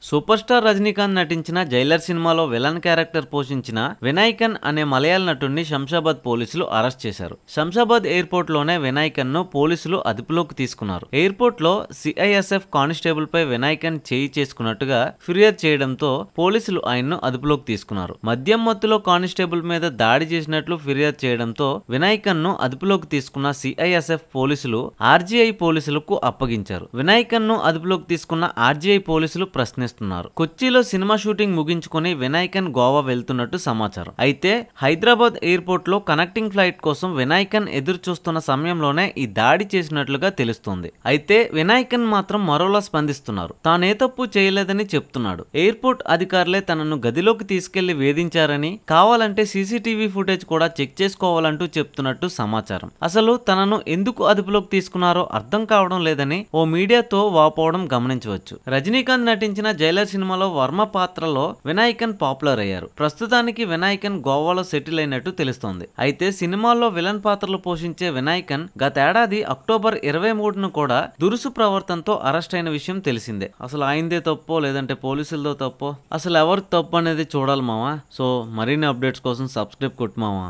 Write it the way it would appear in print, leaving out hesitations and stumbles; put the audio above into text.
Super star Rajinikanth నటించిన Jailer సినిమాలో villain character పోషించిన వినాయకన్ అనే మలయాళ నటుడిని శంషాబాద్ పోలీసులు అరెస్ట్ చేశారు. శంషాబాద్ ఎయిర్పోర్ట్ లోనే వినాయకన్ ను పోలీసులు అదుపులోకి తీసుకున్నారు. ఎయిర్పోర్ట్ లో సిఐఎస్ఎఫ్ కానిస్టేబుల్ పై వినాయకన్ చేయి చేసుకున్నట్టుగా ఫిర్యాదు చేయడంతో పోలీసులు ఆయన్ను అదుపులోకి తీసుకున్నారు. మద్యం మత్తులో కానిస్టేబుల్ మీద దాడి చేసినట్లు ఫిర్యాదు చేయడంతో వినాయకన్ ను అదుపులోకి తీసుకున్న సిఐఎస్ఎఫ్ పోలీసులు ఆర్జీఐ పోలీసులకు అప్పగించారు. వినాయకన్ ను అదుపులోకి తీసుకున్న ఆర్జీఐ పోలీసులు ప్రశ్నిస్తున్నారు. కొచ్చిలో సినిమా షూటింగ్ ముగించుకుని వినాయకన్ గోవా వెళ్తున్నట్టు సమాచారం. అయితే హైదరాబాద్ ఎయిర్పోర్ట్ లో కనెక్టింగ్ ఫ్లైట్ కోసం వినాయకన్ ఎదురు చూస్తున్న సమయంలోనే ఈ దాడి చేసినట్లుగా తెలుస్తోంది. అయితే వినాయకన్ మాత్రం మరోలా స్పందిస్తున్నారు. తానే తప్పు చేయలేదని చెప్తున్నాడు. ఎయిర్పోర్ట్ అధికారులే తనను గదిలోకి తీసుకెళ్లి వేధించారని, కావాలంటే సీసీటీవీ ఫుటేజ్ కూడా చెక్ చేసుకోవాలంటూ చెప్తున్నట్టు సమాచారం. అసలు తనను ఎందుకు అదుపులోకి తీసుకున్నారో అర్థం కావడం లేదని ఓ మీడియాతో వాపోవడం గమనించవచ్చు. రజనీకాంత్ నటించిన జైలర్ సినిమాలో వర్మ పాత్రలో వినాయకన్ పాపులర్ అయ్యారు. ప్రస్తుతానికి వినాయకన్ గోవాలో సెటిల్ అయినట్టు తెలుస్తోంది. అయితే సినిమాల్లో విలన్ పాత్రలు పోషించే వినాయకన్ గతేడాది అక్టోబర్ 23ను కూడా దురుసు ప్రవర్తనతో అరెస్ట్ అయిన విషయం తెలిసిందే. అసలు ఆయనదే తప్పో లేదంటే పోలీసులతో తప్పో, అసలు ఎవరికి తప్పు అనేది చూడాలి మావా. సో మరిన్ని అప్డేట్స్ కోసం సబ్స్క్రైబ్ కొట్టు మావా.